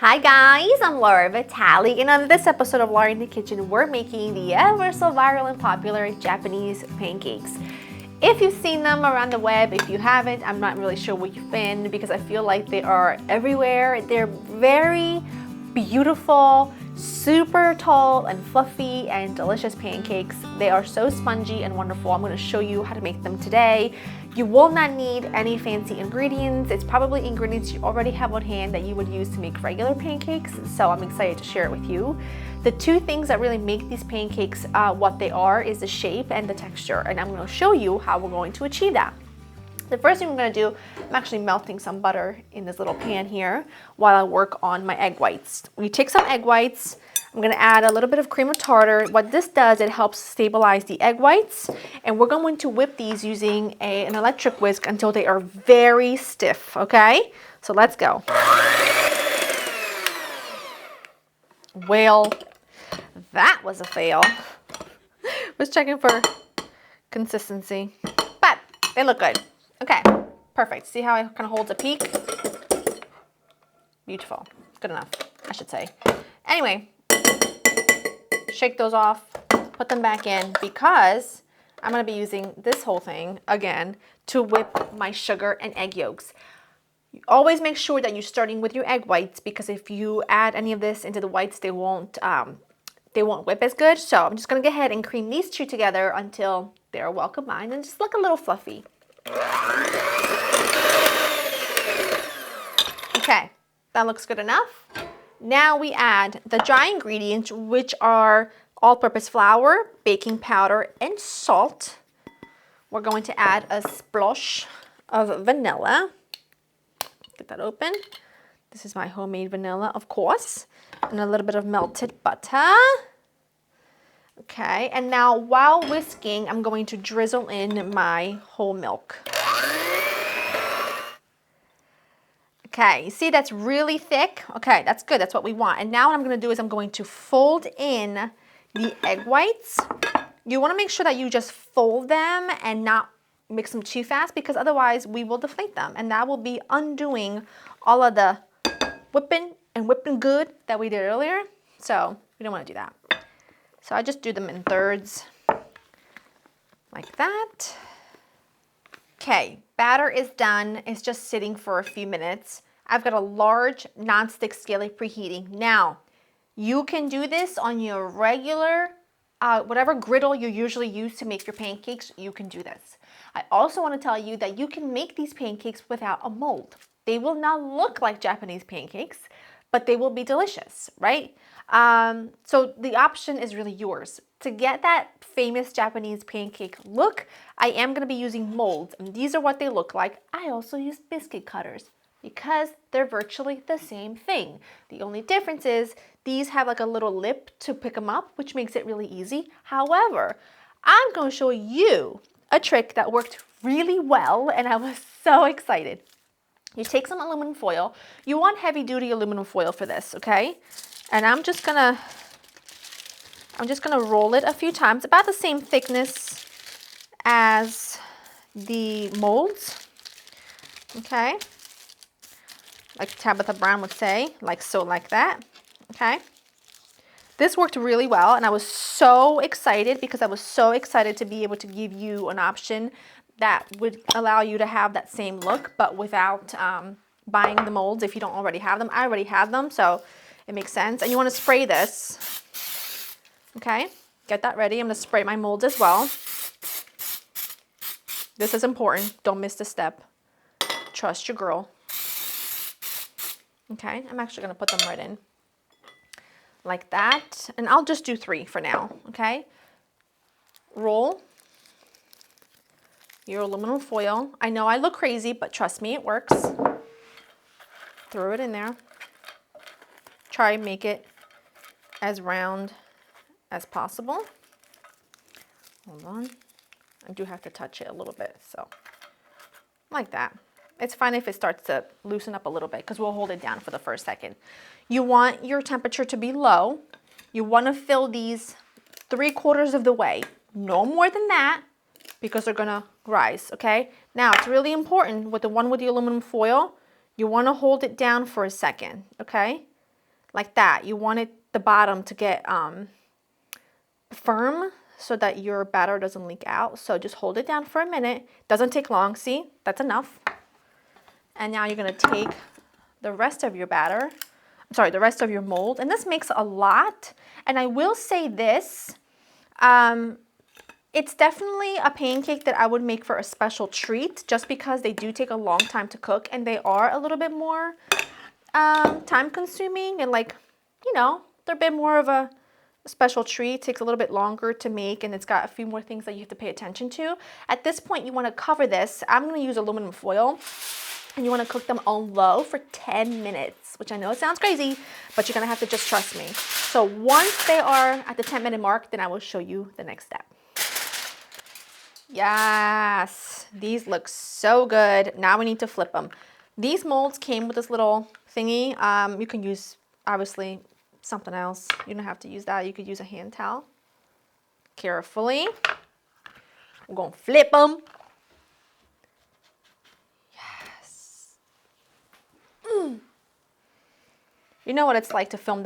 Hi guys, I'm Laura Vitale, and on this episode of Laura in the Kitchen, we're making the ever so viral and popular Japanese pancakes. If you've seen them around the web, if you haven't, I'm not really sure where you've been because I feel like they are everywhere. They're very beautiful, super tall and fluffy and delicious pancakes. They are so spongy and wonderful. I'm going to show you how to make them today. You will not need any fancy ingredients. It's probably ingredients you already have on hand that you would use to make regular pancakes, so I'm excited to share it with you. The two things that really make these pancakes what they are is the shape and the texture, and I'm going to show you how we're going to achieve that. The first thing I'm going to do, I'm actually melting some butter in this little pan here while I work on my egg whites. We take some egg whites, I'm going to add a little bit of cream of tartar. What this does, it helps stabilize the egg whites, and we're going to whip these using an electric whisk until they are very stiff, okay? So let's go. Well, that was a fail. Was checking for consistency, but they look good. Okay, perfect. See how it kind of holds a peak? Beautiful. Good enough, I should say. Anyway, shake those off, put them back in because I'm going to be using this whole thing again to whip my sugar and egg yolks. You always make sure that you're starting with your egg whites because if you add any of this into the whites, they won't whip as good. So I'm just going to go ahead and cream these two together until they're well combined and just look a little fluffy. Okay, that looks good enough. Now we add the dry ingredients, which are all-purpose flour, baking powder, and salt. We're going to add a splash of vanilla. Get that open. This is my homemade vanilla, of course, and a little bit of melted butter. Okay, and now while whisking, I'm going to drizzle in my whole milk. Okay, you see that's really thick? Okay, that's good, that's what we want. And now what I'm gonna do is I'm going to fold in the egg whites. You wanna make sure that you just fold them and not mix them too fast because otherwise we will deflate them and that will be undoing all of the whipping good that we did earlier. So we don't wanna do that. So I just do them in thirds, like that. Okay, batter is done. It's just sitting for a few minutes. I've got a large non-stick skillet preheating. Now, you can do this on your regular, whatever griddle you usually use to make your pancakes, you can do this. I also want to tell you that you can make these pancakes without a mold. They will not look like Japanese pancakes, but they will be delicious, right? So the option is really yours. To get that famous Japanese pancake look, I am going to be using molds, and these are what they look like. I also use biscuit cutters because they're virtually the same thing. The only difference is these have like a little lip to pick them up, which makes it really easy. However, I'm going to show you a trick that worked really well, and I was so excited. You take some aluminum foil. You want heavy duty aluminum foil for this, okay? And I'm just gonna roll it a few times, about the same thickness as the molds, okay? Like Tabitha Brown would say, like so, like that, okay? This worked really well, and I was so excited because I was so excited to be able to give you an option that would allow you to have that same look, but without buying the molds if you don't already have them. I already have them, so it makes sense. And you want to spray this, okay? Get that ready. I'm going to spray my molds as well. This is important. Don't miss this step. Trust your girl. Okay, I'm actually going to put them right in like that. And I'll just do 3 for now, okay? Roll your aluminum foil. I know I look crazy, but trust me, it works. Throw it in there. Try and make it as round as possible. Hold on. I do have to touch it a little bit, so like that. It's fine if it starts to loosen up a little bit because we'll hold it down for the first second. You want your temperature to be low. You want to fill these 3/4 of the way. No more than that because they're going to rise, okay? Now, it's really important with the one with the aluminum foil, you want to hold it down for a second, okay? like that. You want it, the bottom to get firm so that your batter doesn't leak out. So just hold it down for a minute. Doesn't take long. See, that's enough. And now you're gonna take the rest of your batter, sorry, the rest of your mold, and this makes a lot. And I will say this, it's definitely a pancake that I would make for a special treat, just because they do take a long time to cook and they are a little bit more time consuming, and like, you know, they're a bit more of a special treat. It takes a little bit longer to make, and it's got a few more things that you have to pay attention to. At this point, you want to cover this. I'm going to use aluminum foil, and you want to cook them on low for 10 minutes, which I know it sounds crazy, but you're going to have to just trust me. So once they are at the 10-minute mark, then I will show you the next step. Yes, these look so good. Now we need to flip them. These molds came with this little thingy. You can use, obviously, something else. You don't have to use that. You could use a hand towel. Carefully. We're going to flip them. Yes. You know what it's like to flip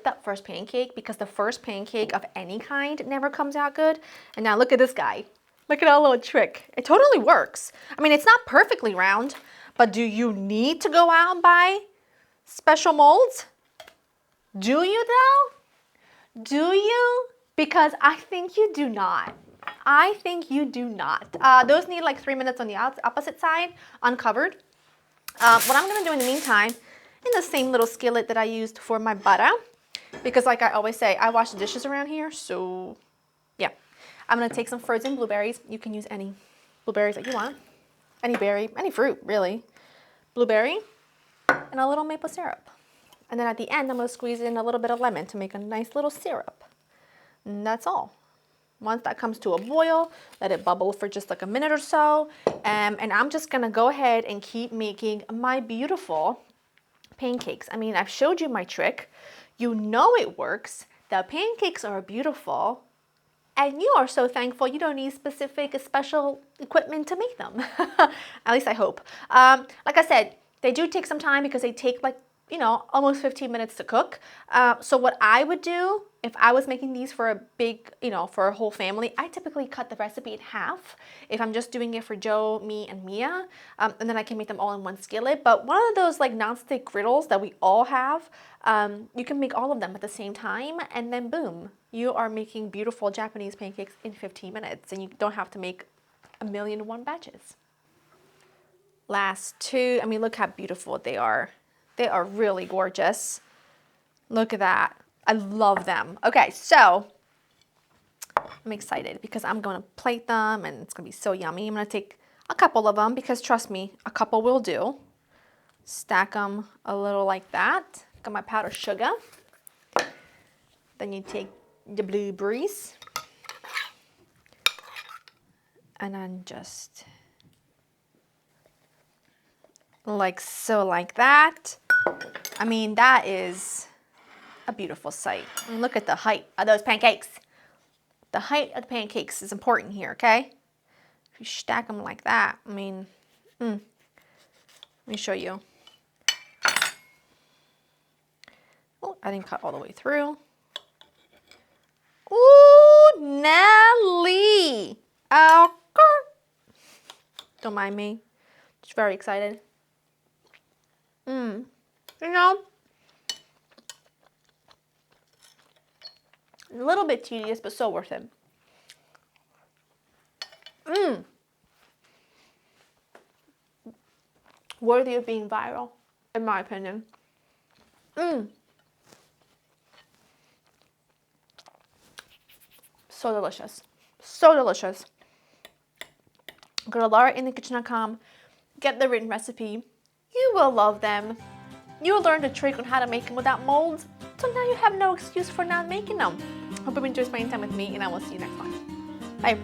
that first pancake, because the first pancake of any kind never comes out good. And now look at this guy. Look at our little trick. It totally works. I mean, it's not perfectly round, but do you need to go out and buy special molds? Do you though? Do you? Because I think you do not. I think you do not. Those need like 3 minutes on the opposite side, uncovered. What I'm gonna do in the meantime, in the same little skillet that I used for my butter, because like I always say, I wash the dishes around here, so yeah. I'm gonna take some frozen blueberries. You can use any blueberries that you want. Any berry, any fruit, really. Blueberry, and a little maple syrup. And then at the end, I'm gonna squeeze in a little bit of lemon to make a nice little syrup. And that's all. Once that comes to a boil, let it bubble for just like a minute or so. And I'm just gonna go ahead and keep making my beautiful pancakes. I mean, I've showed you my trick. You know it works. The pancakes are beautiful. And you are so thankful you don't need special equipment to make them. At least I hope. Like I said, they do take some time because they take like, you know, almost 15 minutes to cook. So what I would do if I was making these for a big, you know, for a whole family, I typically cut the recipe in half if I'm just doing it for Joe, me, and Mia. And then I can make them all in one skillet. But one of those like nonstick griddles that we all have, you can make all of them at the same time, and then boom, you are making beautiful Japanese pancakes in 15 minutes, and you don't have to make 1,000,001 batches. Last two, I mean, look how beautiful they are. They are really gorgeous. Look at that. I love them. Okay, so I'm excited because I'm going to plate them and it's going to be so yummy. I'm going to take a couple of them because trust me, a couple will do. Stack them a little like that. Got my powdered sugar. Then you take the blueberries and then just like so, like that. I mean, that is a beautiful sight. I mean, look at the height of those pancakes. The height of the pancakes is important here, okay? If you stack them like that, I mean, let me show you. Oh, I didn't cut all the way through. Ooh, Nelly. Oh, don't mind me. Just very excited. You know, a little bit tedious, but so worth it. Worthy of being viral, in my opinion. So delicious. So delicious. Go to laurainthekitchen.com, get the written recipe. You will love them. You'll learn the trick on how to make them without molds, so now you have no excuse for not making them. Hope you enjoyed spending time with me, and I will see you next time. Bye.